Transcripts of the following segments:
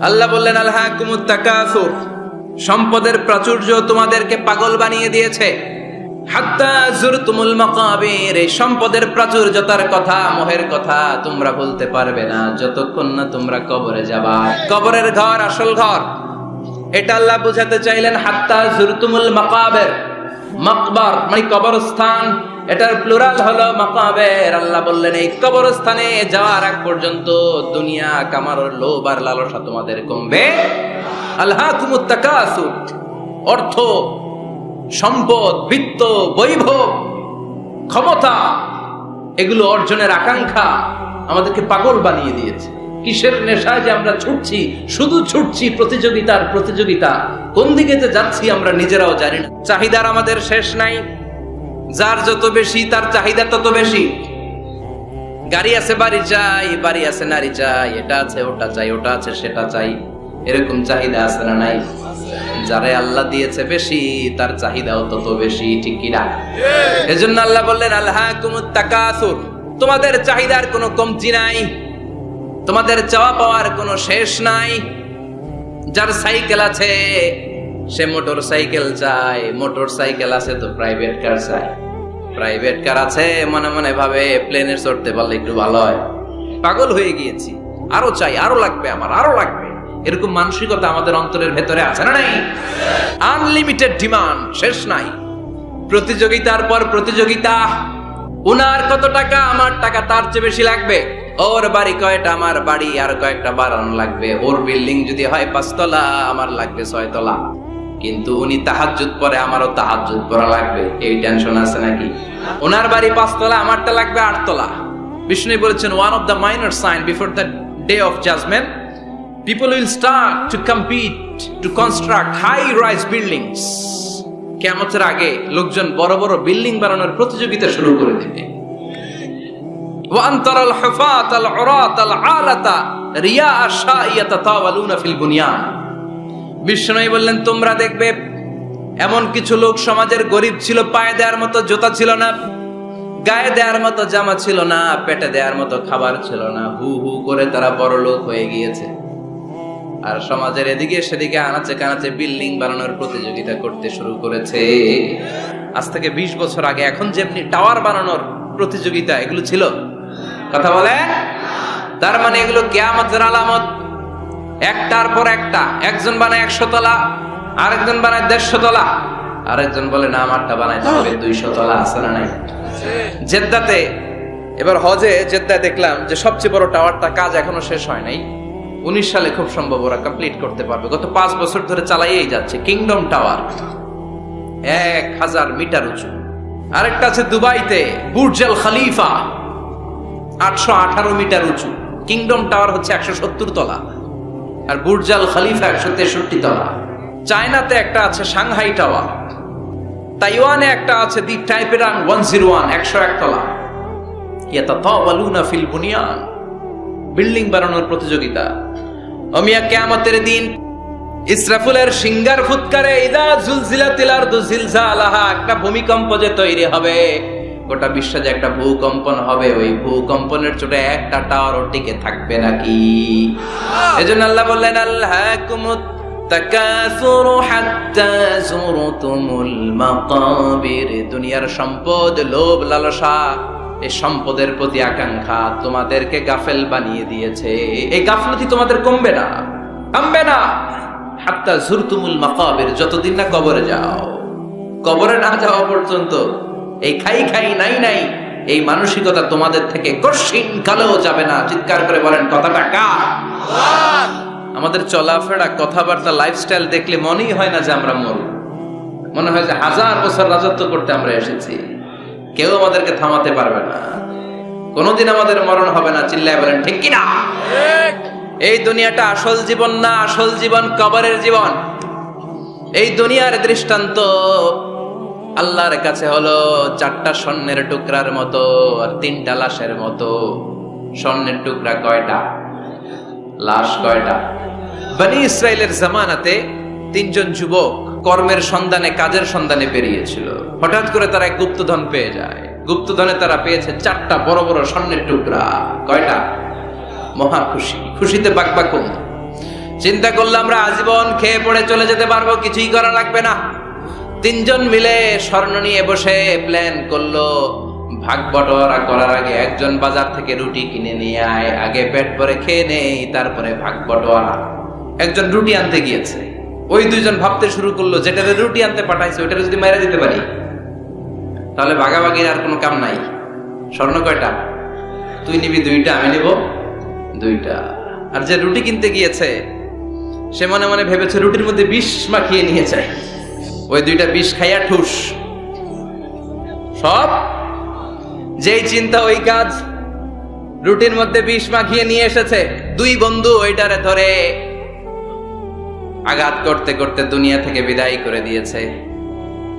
আল্লাহ বললেন আলহাকুমুত তাকাসুর, সম্পদের প্রাচুর্য তোমাদেরকে পাগল বানিয়ে দিয়েছে। হাত্তা যুরতুমুল মাকাবির, এই সম্পদের প্রাচুর্যতার কথা, মোহের কথা তোমরা বলতে পারবে না যতক্ষণ না তোমরা কবরে যাবা। কবরের ঘর আসল ঘর, এটা আল্লাহ বুঝাতে চাইলেন। হাত্তা যুরতুমুল মাকাবির, মাকবার মানে কবরস্থান, এটার প্লুরাল হলো মাকাবের। আল্লাহ বললেন এই কবরস্থানে যাওয়ার আগ পর্যন্ত দুনিয়া কামানোর লোভ আর লালসা তোমাদের কমবে। আলহাকুমুত তাকাসুর, অর্থ, সম্পদ, বিত্ত, বৈভব, ক্ষমতা, এগুলো অর্জনের আকাঙ্ক্ষা আমাদেরকে পাগল বানিয়ে দিয়েছে। কিসের নেশায় যে আমরা ছুটছি, শুধু ছুটছি প্রতিযোগিতার প্রতিযোগিতা, কোন দিকে যে যাচ্ছি আমরা নিজেরাও জানি না। চাহিদার আমাদের শেষ নাই, যার যত বেশি তার চাহিদা তত বেশি। গাড়ি আছে বাড়ি চাই, বাড়ি আছে নারী চাই, এটা আছে ওটা চাই, ওটা আছে সেটা চাই, এরকম চাহিদা আছে না নাই? যারে আল্লাহ দিয়েছে বেশি তার চাহিদাও তত বেশি, ঠিক কিনা? এজন্য আল্লাহ বললেন আলহাকুমুত তাকাসুর, তোমাদের চাহিদার কোনো কমতি নাই, তোমাদের চাওয়া পাওয়ার কোনো শেষ নাই। যার সাইকেল আছে সে মোটর সাইকেল চায়, মোটর সাইকেল আছে তো প্রাইভেট কার চায়, প্রাইভেট কার আছে মনে মনে ভাবে প্লেনে চড়তে পারলে একটু ভালো হয়। পাগল হয়ে গিয়েছি, আরো চাই, আরো লাগবে, আমার আরো লাগবে, এরকম মানসিকতা আমাদের অন্তরের ভেতরে আছে না নাই? আনলিমিটেড ডিমান্ড, শেষ নাই। প্রতিযোগিতার পর প্রতিযোগিতা, উনার কত টাকা, আমার টাকা তার চেয়ে বেশি লাগবে, ওর বাড়ি কয়টা, আমার বাড়ি আর কয়েকটা বাড়ানো লাগবে, ওর বিল্ডিং যদি হয় 5 তলা আমার লাগবে 6 তলা, কিন্তু উনি তাহাজ্জুদ পড়ে আমারও তাহাজ্জুদ পড়া লাগবে, এই টেনশন আছে নাকি? ওনার বাড়ি 5 তলা, আমারটা লাগবে 8 তলা। বিষ্ণু বলেছেন one of the minor sign before the day of judgement, people will start to compete to construct high rise buildings. কিয়ামতের আগে লোকজন বড় বড় বিল্ডিং বানানোর প্রতিযোগিতা শুরু করে দিবে। ওয়া আনতারাল হুফাতাল উরাতাল আলাতা রিয়া আশাইয়াতাতাওয়ালুনা ফিল বুনিয়ান। বিষ্ণু বললেন তোমরা দেখবে এমন কিছু লোক সমাজের গরিব ছিল, পায়ে দেওয়ার মতো জুতা ছিল না, গায়ে দেওয়ার মতো জামা ছিল না, পেটে দেওয়ার মতো খাবার ছিল না, হু হু করে তারা বড় লোক হয়ে গিয়েছে। আর সমাজের এদিকে সেদিকে আনাচে কানাচে বিল্ডিং বানানোর প্রতিযোগিতা করতে শুরু করেছে। আজ থেকে 20 বছর আগে এখন যেমনি টাওয়ার বানানোর প্রতিযোগিতা এগুলো ছিল, কথা বলে, তার মানে এগুলো কিয়ামতের আলামত। একটার পর একটা, একজন বানায় 100 তলা, আরেকজন বানায় 150 তলা, আরেকজন বলে না আমারটা বানাইতে হবে 200 তলা, আছে না নাই? জেদ্দাতে এবার হজে জেদ্দায় দেখলাম যে সবচেয়ে বড় টাওয়ারটা কাজ এখনো শেষ হয় নাই, 19 সালে খুব সম্ভব ওরা কমপ্লিট করতে পারবে। গত 5 বছর ধরে চালাইয়েই যাচ্ছে কিংডম টাওয়ার, 1000 মিটার উঁচু। আরেকটা আছে দুবাইতে বুর্জ আল খলিফা, 818 মিটার উঁচু। কিংডম টাওয়ার হচ্ছে 170 তলা, আর বুর্জ আল খলিফা 163 তলা। চায়নাতে একটা আছে সাংহাই টাওয়ার, তাইওয়ানে একটা আছে দি টাইপেরাং 101, 101 তলা। ইয়াতাতাওয়ালুনা ফিল বুনিয়ান, বিল্ডিং বানানোর প্রতিযোগিতা। অমিয়া কিয়ামতের দিন ইসরাফিলের সিঙ্গার ফুৎকারে ইদা জুলজিলাতিল আরদু জিলজালাহা, একটা ভূমিকম্প যে তৈরি হবে, গোটা বিশ্বে যে একটা ভূকম্পন হবে, ওই ভূকম্পনের চোটে একটা টাওয়ারও টিকে থাকবে নাকি? এজন্য আল্লাহ বললেন আলহাকুমুত তাকাসুরু হাত্তা যুরতুমুল মাকাবির, দুনিয়ার সম্পদ, লোভ, লালসা, এই সম্পদের প্রতি আকাঙ্ক্ষা তোমাদেরকে গাফেল বানিয়ে দিয়েছে। এই গাফলতি তোমাদের কমবে না, থামবে না। হাত্তা যুরতুমুল মাকাবির, যতদিন না কবরে যাও, কবরে না যাওয়া পর্যন্ত এই খাই খাই নাই নাই এই মানসিকতা তোমাদের থেকে কশিন কালেও যাবে না। চিৎকার করে বলেন কথাটা কার? আমাদের চলাফেরা, কথাবার্তা, লাইফস্টাইল দেখলে মনেই হয় না যে আমরা মরব, মনে হয় যে 1000 বছর রাজত্ব করতে আমরা এসেছি, কেউ আমাদেরকে থামাতে পারবে না, কোনোদিন আমাদের মরণ হবে না। চিল্লায় বলেন ঠিক কিনা? এই দুনিয়াটা আসল জীবন না, আসল জীবন কবরের জীবন। এই দুনিয়ার দৃষ্টান্ত আল্লাহর কাছে হলো 4টা স্বর্ণের টুকরার মতো আর 3টা লাশের মতো। স্বর্ণের টুকরা কয়টা, লাশ কয়টা? বনি ইসরাইলের জামানাতে 3 জন যুবক কর্মের সন্ধানে, কাজের সন্ধানে বেরিয়েছিল। হঠাৎ করে তারা এক গুপ্তধন পেয়ে যায়। গুপ্তধনে তারা পেয়েছে 4টা বড় বড় স্বর্ণের টুকরা। কয়টা? মহা খুশি, খুশিতে বাকবাকুম। চিন্তা করলে আমরা আজীবন খেয়ে পড়ে চলে যেতে পারবো, কিছুই করা লাগবে না। তিনজন মিলে স্বর্ণ নিয়ে বসে প্ল্যান করলো, ভাগ বটোয়ারা করার আগে একজন বাজার থেকে রুটি কিনে নিয়ে আয়, আগে পেট ভরে খেয়ে নেই, তারপরে ভাগ বটোয়ারা। একজন রুটি আনতে গিয়েছে, ওই দুইজন ভাবতে শুরু করলো, যেটারে রুটি আনতে পাঠাইছে ওইটারে যদি মেরে দিতে পারি তাহলে ভাগাভাগির আর কোনো কাম নাই। স্বর্ণ কয়টা? তুই নিবি দুইটা, আমি নিব দুইটা। আর যে রুটি কিনতে গিয়েছে সে মনে মনে ভেবেছে রুটির মধ্যে বিষ মাখিয়ে নিয়ে যায়, ওই দুইটা বিষ খাইয়া ঠুস। সব যেই চিন্তা ওই কাজ, রুটির মধ্যে বিষ মাখিয়ে নিয়ে এসেছে। দুই বন্ধু ওইটারে ধরে আঘাত করতে করতে দুনিয়া থেকে বিদায় করে দিয়েছে।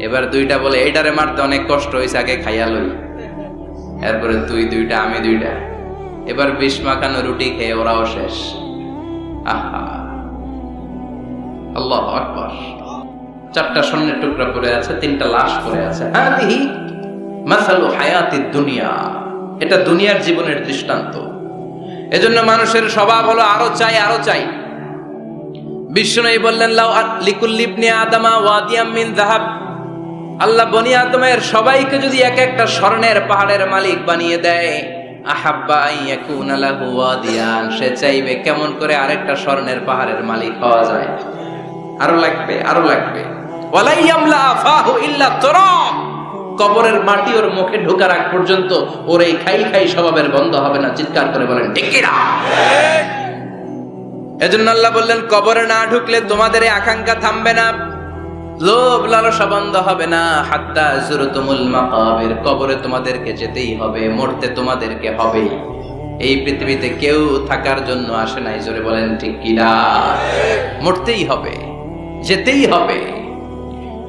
এবার দুইটা বলে এইটারে মারতে অনেক কষ্ট হয়েছে, আগে খাইয়া লই, এরপরে তুই দুইটা আমি দুইটা। এবার বিষ মাখানো রুটি খেয়ে ওরাও শেষ। আহা, আল্লাহু আকবার। 4টা স্বর্ণের টুকরা পড়ে আছে, 3টা লাশ পড়ে আছে। হাদিহি মাসালু হায়াতিদ দুনিয়া, এটা দুনিয়ার জীবনের দৃষ্টান্ত। এজন্য মানুষের স্বভাব হলো আরো চাই, আরো চাই। বিষ্ণু বললেন লাউ লিকুল্লি ইবনি আদামা ওয়াদিয়াম মিন যাহাব, আল্লাহ বনি আদমের সবাইকে যদি এক একটা স্বর্ণের পাহাড়ের মালিক বানিয়ে দেয়, আহাব্বা আইয়াকুনা লাহু ওয়াদিয়ান, সে চাইবে কেমন করে আরেকটা স্বর্ণের পাহাড়ের মালিক হওয়া যায়। আরো লাগবে, আরো লাগবে। ওয়ালা ইয়ামলা আফাহু ইল্লা তুরাব, কবরের মাটি ওর মুখে ঢোকার আগ পর্যন্ত ওর এই খাই খাই স্বভাবের বন্ধ হবে না। চিৎকার করে বলেন ঠিক কি না? এজন্য আল্লাহ বললেন কবরে না ঢুকলে তোমাদের এই আকাঙ্ক্ষা থামবে না, লোভ লালসা বন্ধ হবে না। হাত্তা যুরতুমুল মাকাবির, কবরে তোমাদেরকে যেতেই হবে, মরতে তোমাদেরকে হবে। এই পৃথিবীতে কেউ থাকার জন্য আসে নাই, জোরে বলেন ঠিক কি না? মরতেই হবে, যেতেই হবে।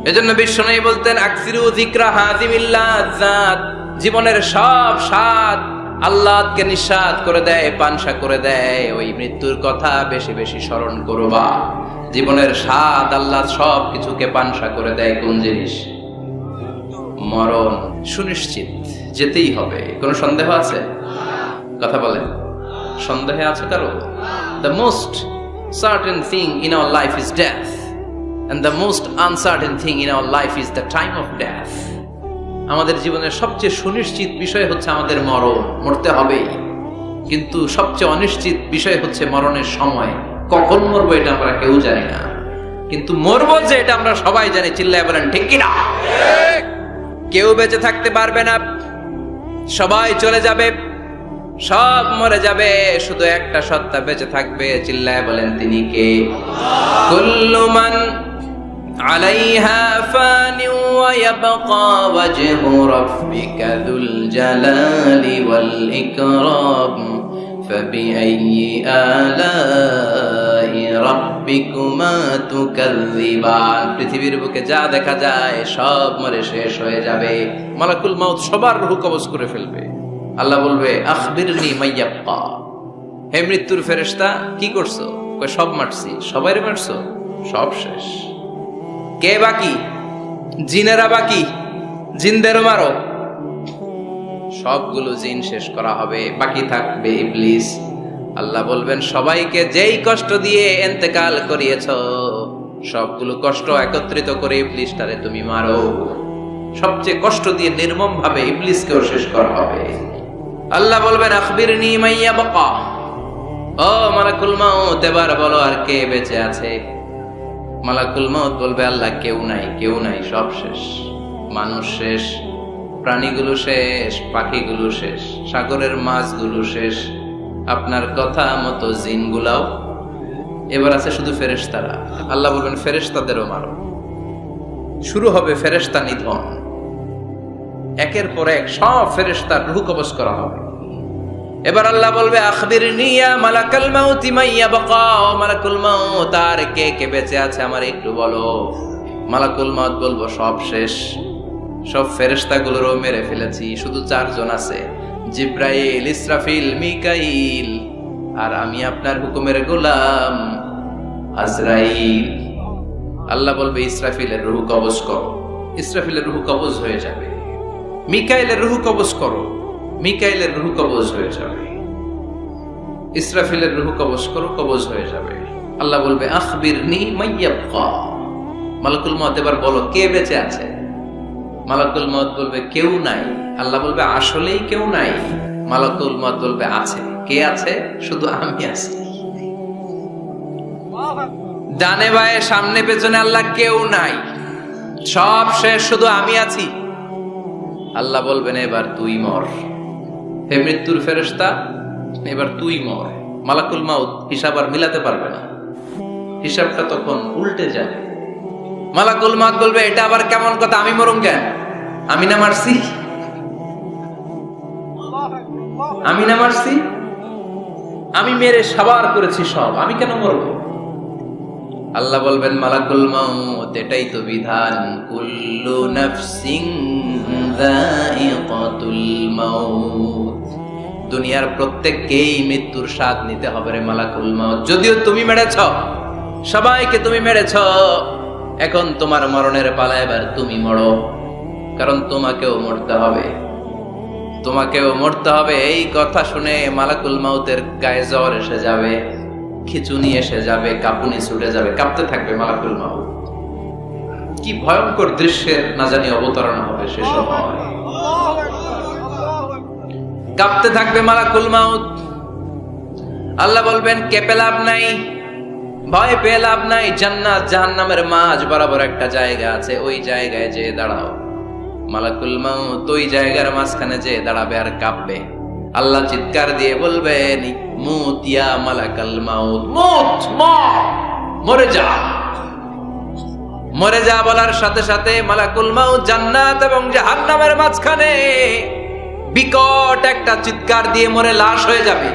এজন্য বিষ্ণু বলতেন আকসিরু যিকরা হাযিমিল লাযাত, জীবনের সব স্বাদ আল্লাহকে নিঃস্বাদ করে দেয়, পানসা করে দেয়। ওই মৃত্যুর কথা বেশি বেশি স্মরণ করবা। জীবনের স্বাদ আল্লাহ সব কিছুকে পানসা করে দেয়। কোন জিনিস? মরণ সুনিশ্চিত, যেতেই হবে। কোনো সন্দেহ আছে? কথা বলেন, সন্দেহে আছে কারো? The most certain thing in our life is death, and the most uncertain thing in our life is the time of death. আমাদের জীবনের সবচেয়ে সুনিশ্চিত বিষয় হচ্ছে আমাদের মরণ, মরতে হবেই। কিন্তু সবচেয়ে অনিশ্চিত বিষয় হচ্ছে মরণের সময়। কখন মরবো এটা আমরা কেউ জানি না, কিন্তু মরবো যে এটা আমরা সবাই জানি। চিল্লায় বলেন ঠিক কি না? কেউ বেঁচে থাকতে পারবে না, সবাই চলে যাবে, সব মরে যাবে, শুধু একটা সত্তা বেঁচে থাকবে। চিল্লায় বলেন তিনি কে? কুল্লু মান আলাইহা ফানি ওয়া ইয়াবকা ওয়াজহু রাব্বিকা যুল জালালি ওয়াল ইকরাম ফাবিআইয়ি আলাই রাব্বিকুমা তুকাযযিবান। পৃথিবীর বুকে যা দেখা যায় সব মরে শেষ হয়ে যাবে। মালাকুল মাউত সবার রূহ কবজ করে ফেলবে। আল্লাহ বলবে আখবিরনি মাইয়াবকা, হে মৃত্যুর ফেরেশতা কি করছো? কই সব মারছি। সবাইরে মারছো? সব শেষ। কে বাকি? জিনেরা বাকি, জিনদেরও মারো। সবগুলো জিন শেষ করা হবে, বাকি থাকবে ইবলিস। আল্লাহ বলবেন সবাইকে যেই কষ্ট দিয়ে ইন্তেকাল করিয়েছো সবগুলো কষ্ট একত্রিত করে ইবলিসটারে তুমি মারো। সবচেয়ে কষ্ট দিয়ে নির্মম ভাবে ইবলিসকেও শেষ করা হবে। আল্লাহ বলবেন আখবিরনি মাইয়াবকা, ও মালাকুল মাউত এবার বলো আর কে বেঁচে আছে? মালাকুল মাউত বলবে আল্লাহ কেউ নাই, কেউ নাই, সব শেষ। মানুষ শেষ, প্রাণীগুলো শেষ, পাখিগুলো শেষ, সাগরের মাছগুলো শেষ, আপনার কথা মতো জিনগুলাও। এবার আছে শুধু ফেরেশতারা। আল্লাহ বলবেন ফেরেশতাদেরও মারো। শুরু হবে ফেরেশতা নিধন। একের পর এক সব ফেরেশতার রূহ কবজ করা হবে। এবার আল্লাহ বলবে আখবিরনি ইয়া মালাকাল মাউত মাইয়াবকা, মালাকুল মাউত আর কে কে বেঁচে আছে আমার একটু বলো। মালাকুল মাউত বলবো সব শেষ, সব ফেরেশতাগুলোরও মেরে ফেলেছি, শুধু 4 জন আছে, জিব্রাইল, ইসরাফিল, মিকাইল, আর আমি আপনার হুকুমের গোলাম আজরাইল। আল্লাহ বলবে ইসরাফিলের রূহ কবজ করো। ইসরাফিলের রূহ কবজ হয়ে যাবে। মিকাইলের রূহ কবজ করো। মিকাইলের রূহ কবজ হয়ে যাবে। ইসরাফিলের রূহ কবজ করো, কবজ হয়ে যাবে। আল্লাহ বলবে আখবিরনি মাইয়াবকা, মালাকুল মউত এবার বলো কে বেঁচে আছে? মালাকুল মউত বলবে কেউ নাই। আল্লাহ বলবে আসলেই কেউ নাই? মালাকুল মউত বলবে আছে। কে আছে? শুধু আমি আছি। ডানে বায়ে সামনে পেছনে আল্লাহ কেউ নাই, সব শেষ, শুধু আমি আছি। আল্লাহ বলবেন এবার তুই মর, হে মৃত্যুর ফেরেশতা, এবার তুই মর। মালাকুল মউত হিসাব আর মিলাতে পারবে না, হিসাবটা তখন উল্টে যাবে। মালাকুল মউত বলবে এটা আবার কেমন কথা, আমি মরুম কেন? আমি না মারছি? আমি না মারছি? আমি মেরে সাবার করেছি সব, আমি কেন মরব? আল্লাহ বলবেন মালাকুল মউত এটাই তো বিধান, কুল্লু নাফসিন যায়িকাতুল মাউত, দুনিয়ার প্রত্যেককেই মৃত্যুর স্বাদ নিতে হবে রে মালাকুল মউত। যদিও তুমি মেরেছ, সবাইকে তুমি মেরেছ, এখন তোমার মরণের পালা, এবার তুমি মরো, কারণ তোমাকেও মরতে হবে, তোমাকেও মরতে হবে। এই কথা শুনে মালাকুল মউতের গায়ে জ্বর এসে যাবে, খিচুনি এসে যাবে, কাঁপুনি ছুটে যাবে, কাঁপতে থাকবে মালাকুল মউত। কি ভয়ঙ্কর দৃশ্যের না জানি অবতারণ হবে সে সময়। কাঁপতে থাকবে মালাকুল মউত। আল্লাহ বলবেন কেঁপে লাভ নাই, ভয় পেয়ে লাভ নাই, জান্নাত জাহান্নামের মাঝ বরাবর একটা জায়গা আছে, ওই জায়গায় যেয়ে দাঁড়াও। মালাকুল মউত ওই জায়গার মাঝখানে যেয়ে দাঁড়াবে আর কাঁপবে। আল্লাহ চিৎকার দিয়ে বলবেন মুত ইয়া মালাকাল মাউত, মুত, মর, মরে যা, মরে যা। বলার সাথে সাথে মালাকুল মউত জান্নাত এবং জাহান্নামের মাঝখানে বিকট একটা চিৎকার দিয়ে মরে লাশ হয়ে যাবে।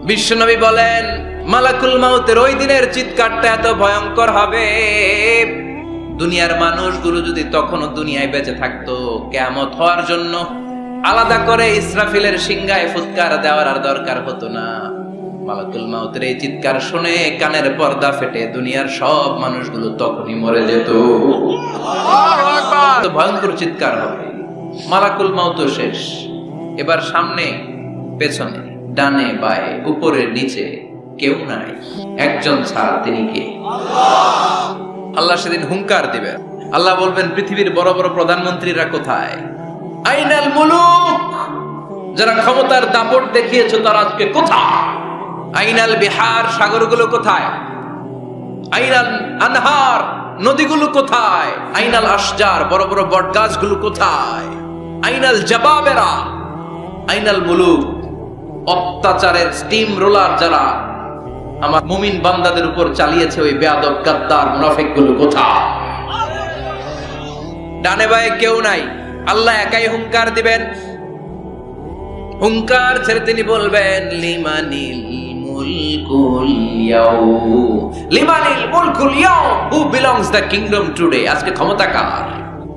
বিশ্বনবী বলেন মালাকুল মউতের ওই দিনের চিৎকারটা এত ভয়ঙ্কর হবে, দুনিয়ার মানুষগুলো যদি তখনও দুনিয়ায় বেঁচে থাকতো, কিয়ামত হওয়ার জন্য আলাদা করে ইসরাফিলের সিংহায় ফুৎকার দেওয়ার আর দরকার হতো না। মালাকুল মউতের এই চিৎকার শুনে কানের পর্দা ফেটে দুনিয়ার সব মানুষগুলো তখনই মরে যেত। ভয়ঙ্কর চিৎকার হবে। মালাকুল মউত শেষ, এবার সামনে পেছনে ডানে বায়ে উপরে নিচে কেউ নাই, একজন ছাড়া, তিনি কে? আল্লাহ সেদিন হুঙ্কার দিবেন। আল্লাহ বলবেন পৃথিবীর বড় বড় প্রধানমন্ত্রীরা কোথায়? আইনাল মুলুক, যারা ক্ষমতার দাপট দেখিয়েছে তারা আজকে কোথায়? আইনাল বিহার, সাগরগুলো কোথায়? আইনাল আনহার, নদীগুলো কোথায়? আইনাল আশজার, বড় বড় বটগাছগুলো কোথায়? আইনাল জাবাবেরা, আইনাল মুলুক, অত্যাচারের স্টিম রোলার যারা আমার মুমিন বান্দাদের উপর চালিয়েছে, ওই বেয়াদব গাদ্দার মুনাফিকগুলো কোথায়? ডানে বায়ে কেউ নাই, আল্লাহ একাই হুঙ্কার দিবেন। হুঙ্কার ছেড়ে তিনি বলবেন লিমানিল মুলকুল ইয়াউম, লিমানিল মুলকুল ইয়াউম, who belongs the kingdom today, আজকে ক্ষমতা কার?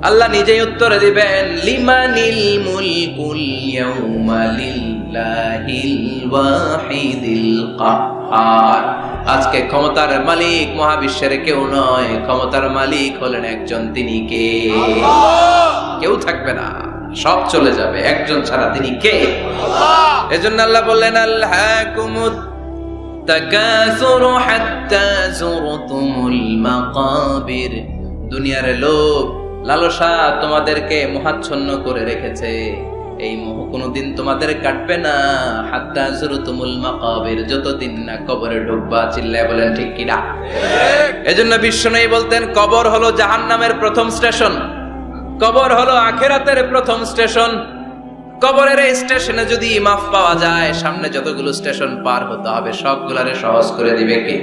আল্লাহ নিজেই উত্তর দিবেন লিমানিল মুলকুল ইয়াউমা লিল্লাহিল ওয়াহিদিল কাহ্হার, আজকে ক্ষমতার মালিক মহাবিশ্বের কেউ নয়, ক্ষমতার মালিক হলেন একজন, তিনি কে? কেউ থাকবে না, সব চলে যাবে, একজন ছাড়া, তিনি কে? এজন্য আল্লাহ বললেন আলহাকুমুত তাকাসুরু হাত্তা যুরতুমুল মাকাবির, দুনিয়ার লোভ লালসা তোমাদেরকে মোহাচ্ছন্ন করে রেখেছে, এই মোহ কোনদিন তোমাদের কাটবে না। হাত্তা যুরতুমুল মাকাবির, যতদিন না কবরে ঢুকবা। চিল্লায় বলেন ঠিক কিনা? এজন্য বিশ্বনবী বলতেন কবর হলো জাহান্নামের প্রথম স্টেশন, কবর হলো আখিরাতের প্রথম স্টেশন। কবরের এই স্টেশনে যদি মাফ পাওয়া যায়, সামনে যতগুলো স্টেশন পার হতে হবে সবগুলারে সহজ করে দিবে কে?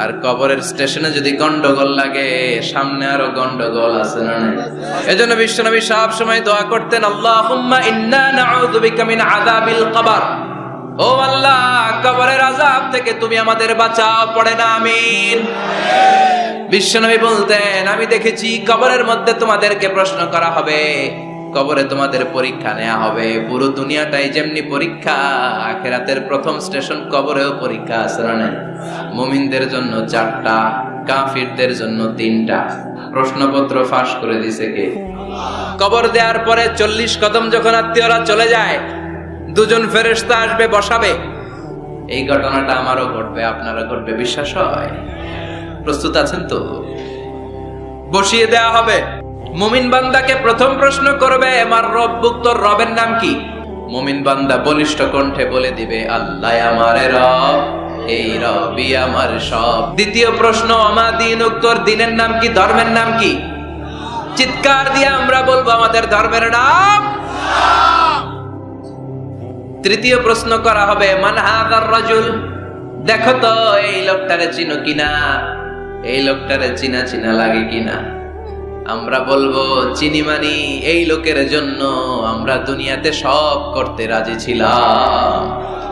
আর কবরের স্টেশনে যদি গন্ডগোল লাগে, সামনে আরো গন্ডগোল আছে না? এজন্য বিশ্বনবী সব সময় দোয়া করতেন আল্লাহুম্মা ইন্না নাউযু বিকা মিন আযাবিল কবর, ও আল্লাহ কবরের আযাব থেকে তুমি আমাদের বাঁচাও, পড়ে না আমিন। বিশ্বনবী বলতেন আমি দেখেছি কবরের মধ্যে তোমাদেরকে প্রশ্ন করা হবে, কবরে তোমাদের পরীক্ষা নেওয়া হবে, পুরো দুনিয়াটাই যেমনি পরীক্ষা, আখিরাতের প্রথম স্টেশন কবরেও পরীক্ষা আছে না? মুমিনদের জন্য 4টা, কাফিরদের জন্য 3টা। প্রশ্নপত্র ফাঁস করে দিছে কে? কবর দেওয়ার পরে 40 কদম যখন আত্মীয়রা চলে যায়, দুজন ফেরেশতা আসবে, বসাবে, এই ঘটনাটা আমারও ঘটবে, আপনারও ঘটবে, বিশ্বাস হয়? প্রস্তুত আছেন তো? বসিয়ে দেয়া হবে। মুমিন বান্দাকে প্রথম প্রশ্ন করবে, আমার রব্বুক, তোর রবের নাম কি? মুমিন বান্দা বলিষ্ঠ কণ্ঠে বলে দিবে, আল্লাহ আমার রব, এই রবই আমার সব। দ্বিতীয় প্রশ্ন, আমা দীনুক, তোর দিনের নাম কি, ধর্মের নাম কি? চিৎকার দিয়ে আমরা বলবো আমাদের ধর্মের নাম। তৃতীয় প্রশ্ন করা হবে, মান হাদার রাজুল, দেখো তো এই লোকটারে চিনো কিনা, এই লোকটারে চিনা চিনা লাগে কিনা। আমরা বলবো চিনি, মানি এই লোকের জন্য আমরা দুনিয়াতে সব করতে রাজি ছিলাম।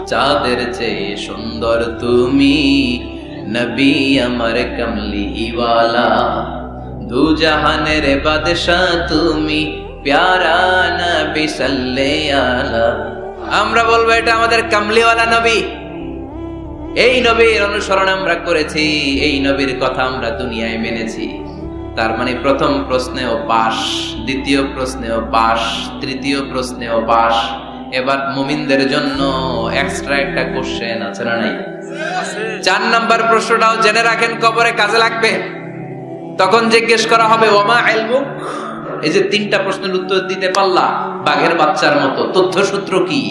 চাঁদের চেয়ে সুন্দর তুমি, নবী আমার কমলি ওয়ালা, দু জাহানের বাদশাহ তুমি, প্যারা নবী সাল্লাল্লাহু আলা। আমরা বলবো এটা আমাদের কামলিওয়ালা নবী, এই নবীর অনুসরণ আমরা করেছি, এই নবীর কথা আমরা দুনিয়ায় মেনেছি। তার মানে প্রথম প্রশ্নেও পাস, দ্বিতীয় প্রশ্নেও পাস, তৃতীয় প্রশ্নেও পাস। এবার মুমিনদের জন্য এক্সট্রা একটা কোশ্চেন আছে না নাই? 4 নাম্বার প্রশ্নটাও জেনে রাখেন, কবরে কাজে লাগবে। তখন জিজ্ঞেস করা হবে, ওমা ইলমুক, এই যে 3টা প্রশ্নের উত্তর দিতে পারলা বাঘের বাচ্চার মতো, তথ্যসূত্র কি?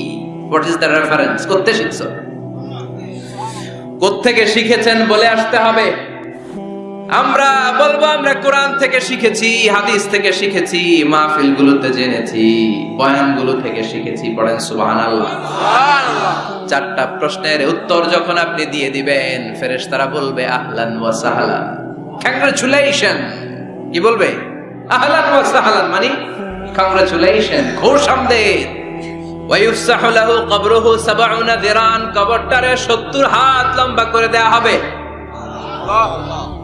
What is the reference? করতে শিখছো, কোত্থেকে শিখেছেন বলে আসতে হবে। আমরা বলবো আমরা কোরআন থেকে শিখেছি, হাদিস থেকে শিখেছি, মাহফিলগুলোতে জেনেছি, বয়ানগুলো থেকে শিখেছি। পড়েন সুবহানাল্লাহ। 4টা প্রশ্নের উত্তর যখন আপনি দিয়ে দিবেন, ফেরেশতারা বলবে আহলান ওয়া সাহলান, কংগ্রাচুলেশন। কি বলবে? আহলান ওয়া সাহলান, মানে কংগ্রাচুলেশন, খুশ আমদেদ। ওয়া ইফসাহু লাহু কবরুহু 70 যিরান, কবরটারে 70 হাত লম্বা করে দেয়া হবে।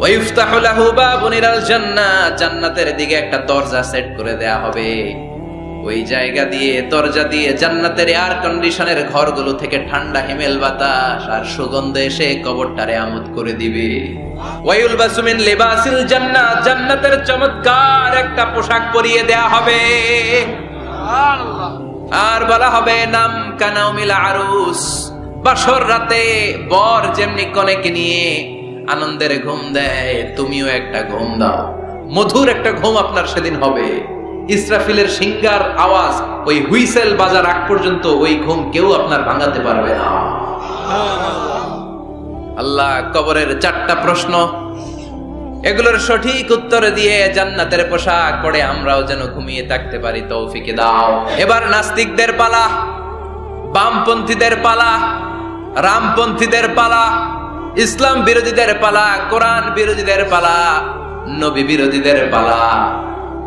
ওয়া ইফতাহু লাহু বাবুন ইলাল জান্নাহ, জান্নাতের দিকে একটা দরজা সেট করে দেয়া হবে। ওই জায়গা দিয়ে, দরজা দিয়ে জান্নাতের এয়ার কন্ডিশনের ঘরগুলো থেকে ঠান্ডা হিমেল বাতাস আর সুগন্ধ এসে কবরটারে আমোদ করে দিবে। ওয়া ইউলবাসু মিন লিবাসিল জান্নাহ, জান্নাতের চমৎকার একটা পোশাক পরিয়ে দেয়া হবে। সুবহানাল্লাহ। আর বলা হবে নাম কানাউমিল আরুস, বাসর রাতে বর যেমনি কনেকে নিয়ে আনন্দের ঘুম দেয়, তুমিও একটা ঘুম দাও। মধুর একটা ঘুম আপনার সেদিন হবে। ইসরাফিলের সিংগার আওয়াজ ওই হুইসেল বাজার আগ পর্যন্ত ওই ঘুম কেউ আপনার ভাঙাতে পারবে না। আল্লাহ কবরের 4টা প্রশ্ন, এগুলোর সঠিক উত্তর দিয়ে জান্নাতের পোশাক পরে আমরাও যেন ঘুমিয়ে থাকতে পারি, তৌফিক দাও। এবার নাস্তিকদের পালা, বামপন্থীদের পালা, রামপন্থীদের পালা, ইসলাম বিরোধীদের পালা, কোরআন বিরোধীদের পালা, নবী বিরোধীদের পালা।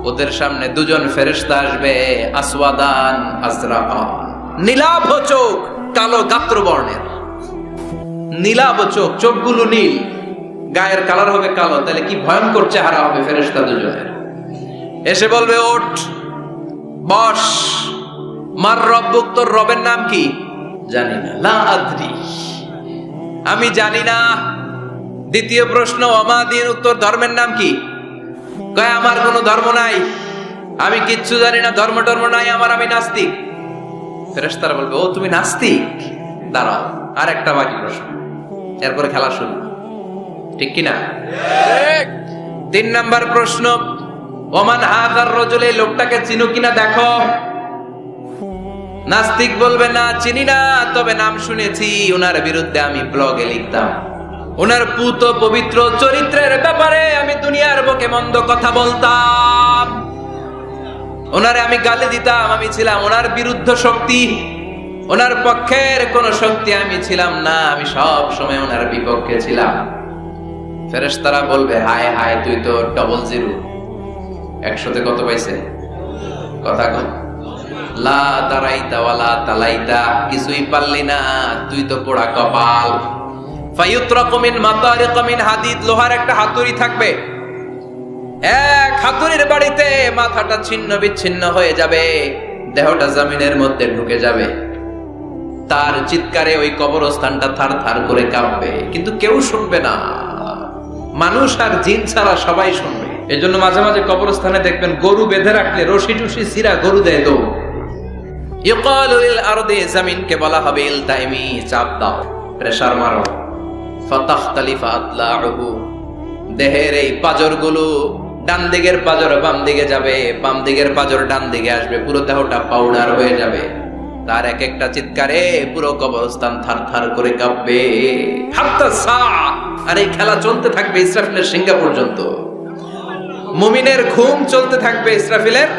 ওদের সামনে 2জন ফেরেশতা আসবে, আসওয়াদান আজরাকান, নীলাভ চোখ, কালো গাত্র বর্ণের। নীলাভ চোখ, চোখগুলো নীল, গায়ের কালার হবে কালো। তাহলে কি ভয়ঙ্কর চেহারা হবে ফেরেশতা 2জনের। এসে বলবে, ওঠ, বস। মার রব্বুক, তোর রবের নাম কি? জানি না। লা আদরি, আমি জানি না। দ্বিতীয় প্রশ্ন, ওমা দীনুক, তোর ধর্মের নাম কি? কয় আমার কোনো ধর্ম নাই, আমি কিচ্ছু জানি না, ধর্ম টর্ম নাই আমার, আমি নাস্তিক। ফেরেশতারা বলবে, ও তুমি নাস্তিক, দাঁড়াও, আর একটা বাকি প্রশ্ন, এরপরে খেলা শুরু। ঠিক কিনা? 3 নাম্বার প্রশ্ন, ওমান হাযার রাজুল, এই লোকটাকে চিনো কিনা দেখো। নাস্তিক বলবে, না চিনি না, তবে নাম শুনেছি, ওনার বিরুদ্ধে আমি ব্লগে লিখতাম, ওনার পুত পবিত্র চরিত্রের ব্যাপারে আমি দুনিয়ার বুকে মন্দ কথা বলতাম, ওনারে আমি গালি দিতাম, আমি ছিলাম ওনার বিরুদ্ধ শক্তি, ওনার পক্ষের কোন শক্তি আমি ছিলাম না, আমি সব সময় ওনার বিপক্ষে ছিলাম। ফেরেশতারা বলবে, হায় হায়, তুই তো 00, 100তে কত পাইছে? কথা কর। লা দারাইতা ওয়ালা তালাইতা, কিছুই পারলি না, তুই তো পোড়া কপাল। ফায়ুতরাকু মিন মাতারিক মিন হাদিদ, লোহার একটা হাতুড়ি থাকবে, এক হাতুড়ির বাড়িতে মাথাটা ছিন্ন বিচ্ছিন্ন হয়ে যাবে, দেহটা জমিনের মধ্যে ঢুকে যাবে। তার চিৎকারে ওই কবরস্থানটা থার থার করে কাঁপবে, কিন্তু কেউ শুনবে না, মানুষ আর জিন ছাড়া সবাই শুনবে। এজন্য মাঝে মাঝে কবরস্থানে দেখবেন গরু বেঁধে রাখলে রশি টুসি ছিঁড়া গরু দেয় দৌড়। ইউকালু লিল আরদি, জমিনকে বলা হবে ইলতাইমি, চাপ দাও। প্রেসার মারো, ফাতাখতালিফা আতলাউহু, দেহের এই পাঁজরগুলো ডান দিকের পাঁজর বাম দিকে যাবে, বাম দিকের পাঁজর ডান দিকে আসবে, পুরো দেহটা পাউডার হয়ে যাবে। তার এক একটা চিৎকারে পুরো কবরস্থান থারথার করে কাঁপবে। হাত্তা সাআ, আর এই খেলা চলতে থাকবে ইসরাফিলের সিংহা পর্যন্ত। মুমিনের ঘুম চলতে থাকবে ইসরাফিলের,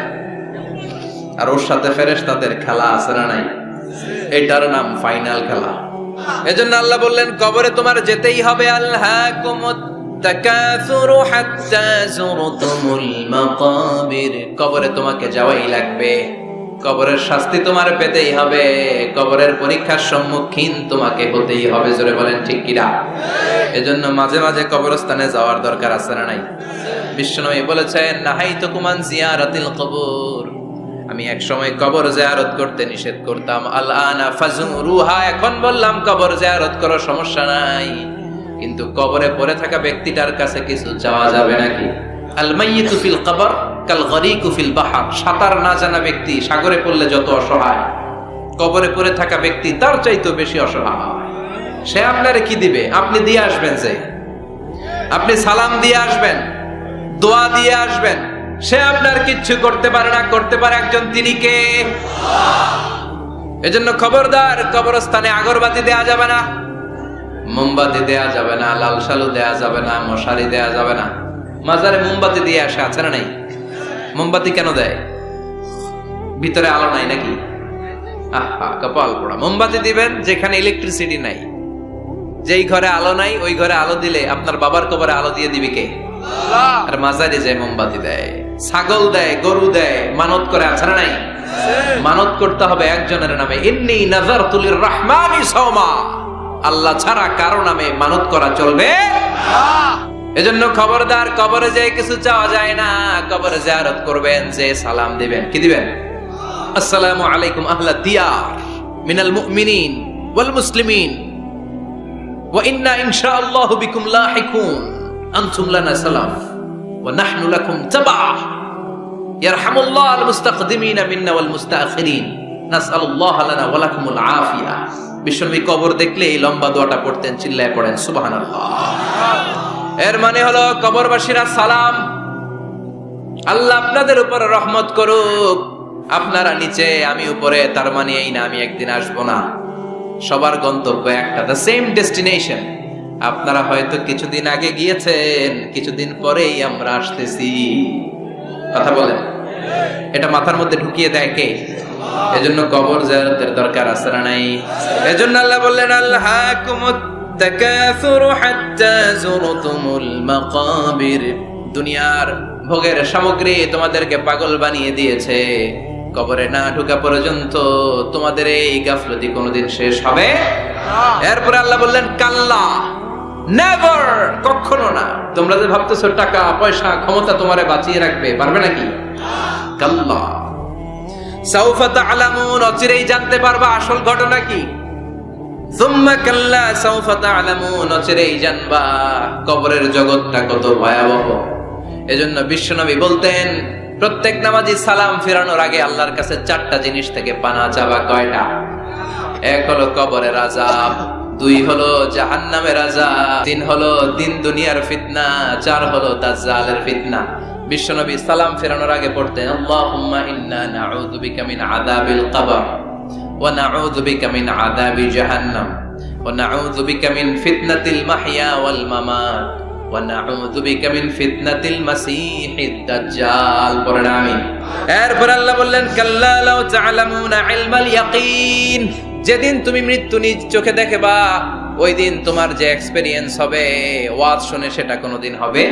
আর ওর সাথে ফেরেশতাদের খেলা আছে না নাই? এটার নাম ফাইনাল খেলা। এজন্য আল্লাহ বললেন কবরে তোমার যেতেই হবে। আলহাকুমুত তাকাসুরু হাত্তা যুরতুমুল মাকাবির, কবরে তোমাকে যাওয়াই লাগবে। কবরের শাস্তি তোমার পেতেই হবে, কবরের পরীক্ষার সম্মুখীন তোমাকে হতেই হবে। জোরে বলেন ঠিক কিনা? এজন্য মাঝে মাঝে কবরস্থানে যাওয়ার দরকার আছে না নাই? বিশ্বনবী বলেছেন নাহাইতুকুম আন জিয়ারাতিল কবর, আমি এক সময় কবর জিয়ারত করতে নিষেধ করতাম। আলআনা ফাজুরুহা, এখন বললাম কবর জিয়ারত করো, সমস্যা নাই, কিন্তু কবরে পড়ে থাকা ব্যক্তিটার কাছে কিছু চাওয়া যাবে নাকি? আল মাইয়িতু ফিল কবর কাল গরিকু ফিল বাহর, সাঁতার না জানা ব্যক্তি সাগরে পড়লে যত অসহায়, কবরে পড়ে থাকা ব্যক্তি তার চাইতেও বেশি অসহায়। সে আপনারে কি দিবে? আপনি দিয়ে আসবেন, যে আপনি সালাম দিয়ে আসবেন, দোয়া দিয়ে আসবেন, সে আপনার কিচ্ছু করতে পারে না। করতে পারে একজন, তিনি কে? এজন্য খবরদার, কবরস্থানে আগরবাতি দেয়া যাবে না, মোমবাতি দেয়া যাবে না, লাল শালু দেয়া যাবে না, মশারি দেয়া যাবে না। মাজারে মোমবাতি দিয়ে আসে, আছে না নাই? মোমবাতি কেন দেয়? ভিতরে আলো নাই নাকি? আহা, কপাল পোড়া। মোমবাতি দিবেন যেখানে ইলেকট্রিসিটি নাই, যেই ঘরে আলো নাই ওই ঘরে আলো দিলে আপনার বাবার কবরে আলো দিয়ে দিবে কে? আর মাজারে যে মোমবাতি দেয়, ছাগল দেয়, গরু দেয়, মানত করে, আছে না নাই? মানত করতে হবে একজনের নামে। ইন্নী নাযারতু লিররহমানি সাওমা, আল্লাহ ছাড়া কারো নামে মানত করা চলবে না। এজন্য খবরদার, কবরে যে কিছু চাওয়া যায় না। কবরে জিয়ারত করবেন, যে সালাম দিবেন, কি দিবেন? আসসালামু আলাইকুম আহলা দিয়ার মিনাল মুমিনিন ওয়াল মুসলিমিন ওয়া ইন্না ইনশাআল্লাহু বিকুম লাহিকুন আনতুম লানা সালাম ওয়া নাহনু লাকুম তাবা ইয়ারহামুল্লাহ আল মুস্তাকদিমিনা মিন্না ওয়াল মুস্তাখিরিন নাসআলুল্লাহ লানা ওয়া লাকুমুল আফিয়া। বিশ্বনবী কবর দেখলে এই লম্বা দোয়াটা পড়তেন, চিল্লায় পড়েন সুবহানাল্লাহ। এর মানে হলো কবরবাসীরা সালাম, আল্লাহ আপনাদের উপর রহমত করুক, আপনারা নিচে আমি উপরে, তার মানে এই না আমি একদিন আসবো না। সবার গন্তব্য একটা, দ্য সেম ডেস্টিনেশন। আপনারা হয়তো কিছুদিন আগে গিয়েছেন, কিছুদিন পরেই আমরা আসতেছি। কথা বলেন, এটা মাথার মধ্যে ঢুকিয়ে দেয় কে? এজন্য কবর জিয়ারতের দরকার আছে না নাই? এজন্য আল্লাহ বললেন আলহাকুমুত তাকাসুরু হাত্তা যুরতুমুল মাকাবির, দুনিয়ার ভোগের সামগ্রী তোমাদেরকে পাগল বানিয়ে দিয়েছে। কবরে না ঢোকা পর্যন্ত তোমাদের এই গাফলতি কোনোদিন শেষ হবে না। এরপর আল্লাহ বললেন কাল্লা, নেভার, কখনো না। তোমরা যে ভাবতেছো টাকা পয়সা ক্ষমতা তোমারে বাঁচিয়ে রাখবে, পারবে নাকি? কাল্লা সাউফা তা'লামুন, অচিরেই জানতে পারবা আসল ঘটনা কি। সুম্মা কাল্লা সাউফা তা'লামুন, অচিরেই জানবা কবরের জগৎটা কত ভয়াবহ। এজন্য বিশ্বনবী বলতেন প্রত্যেক নামাজি সালাম ফেরানোর আগে আল্লাহর কাছে চারটা জিনিস থেকে পানা চাবা। কয়টা? এক হলো কবরের আযাব, দুই হলো জাহান্নামের আযাব, তিন হলো দিন দুনিয়ার ফিতনা, চার হলো দাজ্জালের ফিতনা। বিশ্বনবী সালাম ফেরানোর আগে পড়তেন আল্লাহুম্মা ইন্না নাউযু বিকা মিন আযাবিল কবর ওয়া নাউযু বিকা মিন আযাবি জাহান্নাম ওয়া নাউযু বিকা মিন ফিতনাতিল মাহইয়া ওয়াল মামাত ওয়া নাউযু বিকা মিন ফিতনাতিল মাসীহিদ দাজ্জাল। পড়েন আমিন। এরপর আল্লাহ বললেন কাল্লা লাউ তা'লামুনা ইলমাল ইয়াকিন, যেদিন তুমি মৃত্যু নিজ চোখে দেখবা ওই দিন তোমার যে এক্সপেরিয়েন্স হবে, ওয়াজ শুনে, সেটা কোনোদিন হবে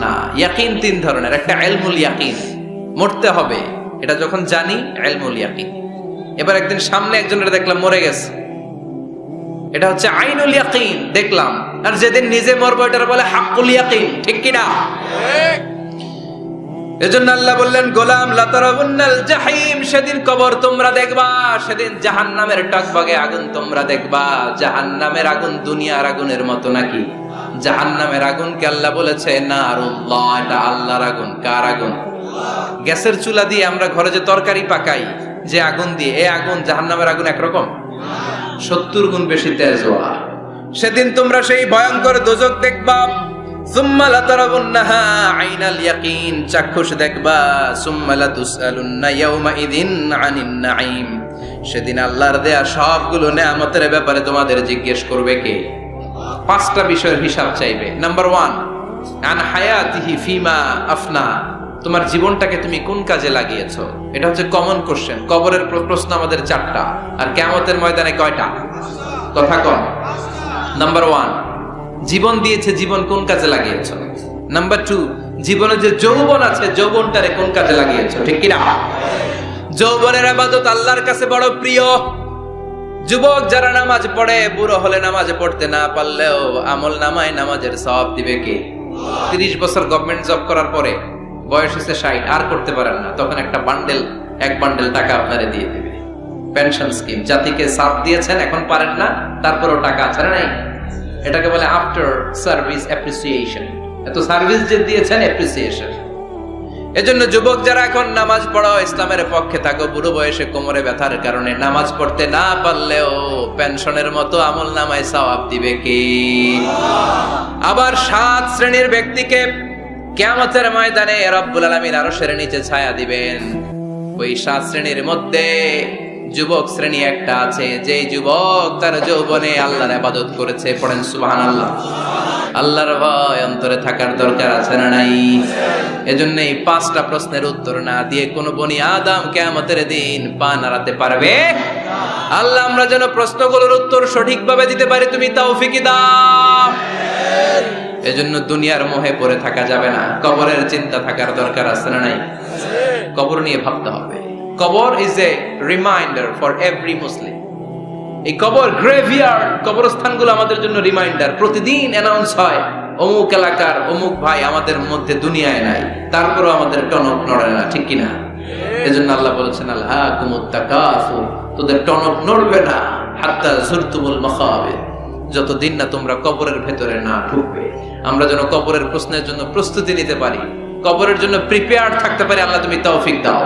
না। ইয়াকিন তিন ধরনের, একটা ইলমুল ইয়াকিন, মরতে হবে, এটা যখন জানি ইলমুল ইয়াকিন। এবার একদিন সামনে একজনের দেখলাম মরে গেছে, এটা হচ্ছে আইনুল ইয়াকিন, দেখলাম। আর যেদিন নিজে মরবো এটার বলে হাক্কুল ইয়াকিন, ঠিক কি না? এজন্য আল্লাহ বললেন গোলাম লা তারাউন্নাল জাহিম, সেদিন কবর তোমরা দেখবা, সেদিন জাহান্নামের টকবগে আগুন তোমরা দেখবা। জাহান্নামের আগুন দুনিয়ার আগুনের মতো নাকি? জাহান্নামের আগুনকে আল্লাহ বলেছে নারুল্লাহ, এটা আল্লাহর আগুন। কার আগুন? গ্যাসের চুলা দিয়ে আমরা ঘরে যে তরকারি পাকাই যে আগুন দিয়ে, এই আগুন জাহান্নামের আগুন একরকম? 70 গুণ বেশি তেজ। সেদিন তোমরা সেই ভয়ঙ্কর দোজখ দেখবা। সুম্মা লাতারাবুন্নাহা আইনাল ইয়াকিন, চাক্ষুষ দেখবা। সুম্মা লাতুসআলুন্না ইয়াউমাইযিন আনিন নাঈম, সেদিন আল্লাহর দেয়া সবগুলো নেয়ামতের ব্যাপারে তোমাদের জিজ্ঞেস করবে কে? পাঁচটা বিষয়ের হিসাব চাইবে। নাম্বার 1, আন হায়াতিহি ফিমা আফনা, তোমার জীবনটাকে তুমি কোন কাজে লাগিয়েছো? এটা হচ্ছে কমন কোশ্চেন। কবরের প্রশ্ন আমাদের 4টা, আর কিয়ামতের ময়দানে কয়টা? কথা কম। নাম্বার 1, জীবন দিয়েছে, জীবন কোন কাজে লাগিয়েছো? নাম্বার 2, জীবনে যে যৌবন আছে, যৌবনটারে কোন কাজে লাগিয়েছো? ঠিক কিনা? যৌবনের ইবাদত আল্লাহর কাছে বড় প্রিয়। যুবক যারা নামাজ পড়ে, বুড়ো হলে নামাজ পড়তে না পারলেও আমল নামায় নামাজের সওয়াব দিবে কে? 30 বছর গভর্নমেন্ট জব করার পরে বয়স হচ্ছে 60, আর করতে পারেন না, তখন একটা এক বান্ডেল টাকা আপনারে দিয়ে দেবে। পেনশন স্কিম, জাতিকে সাথ দিয়েছেন, এখন পারেন না, তারপরেও টাকা আছে না নাই? এটাকে বলে আফটার সার্ভিস অ্যাপ্রিসিয়েশন। এত সার্ভিস যে দিয়েছেন, অ্যাপ্রিসিয়েশন। এজন্য যুবক যারা এখন নামাজ পড়ো, ইসলামের পক্ষে থাকো, বুড়ো বয়সে কোমরে ব্যথার কারণে নামাজ পড়তে না পারলেও পেনশনের মতো আমল নামায় সওয়াব দিবে কে? আবার 7 শ্রেণীর ব্যক্তিকে কিয়ামতের ময়দানে রব্বুল আলামিন আরশের নিচে ছায়া দিবেন। ওই 7 শ্রেণীর মধ্যে যুবক শ্রেণী একটা আছে, যেই যুবক তার যৌবনে আল্লাহর ইবাদত করেছে। পড়েন সুবহানাল্লাহ। আল্লাহর ভয় অন্তরে থাকার দরকার আছে না নাই? এজন্য এই 5টা প্রশ্নের উত্তর না দিয়ে কোনো বনি আদম কিয়ামতের দিন পা নাড়াতে পারবে? আল্লাহ আমরা যেন প্রশ্নগুলোর উত্তর সঠিকভাবে দিতে পারি, তুমি তৌফিক দাও। এজন্য দুনিয়ার মোহে পড়ে থাকা যাবে না, কবরের চিন্তা থাকার দরকার আছে না নাই? কবর নিয়ে ভাবতে হবে। কবর is a reminder for every মুসলিম। এই কবর, গ্রেভিয়ার্ড, কবরস্থানগুলো আমাদের জন্য রিমাইন্ডার। প্রতিদিন অ্যানাউন্স হয়, অমুক এলাকার অমুক ভাই আমাদের মধ্যে দুনিয়ায় নাই, তারপরও আমাদের টনক নড়ে না। ঠিক কিনা? এজন্য আল্লাহ বলেছেন, আলহাকুমুত তাকাসুর, তোদের টনক নড়বে না হাত্তা যুরতুমুল মাকাবির, যতদিন না তোমরা কবরের ভেতরে না ঢুকবে। আমরা যেন কবরের প্রশ্নের জন্য প্রস্তুতি নিতে পারি, কবরের জন্য প্রিপেয়ার্ড থাকতে পারি। আল্লাহ তুমি তৌফিক দাও।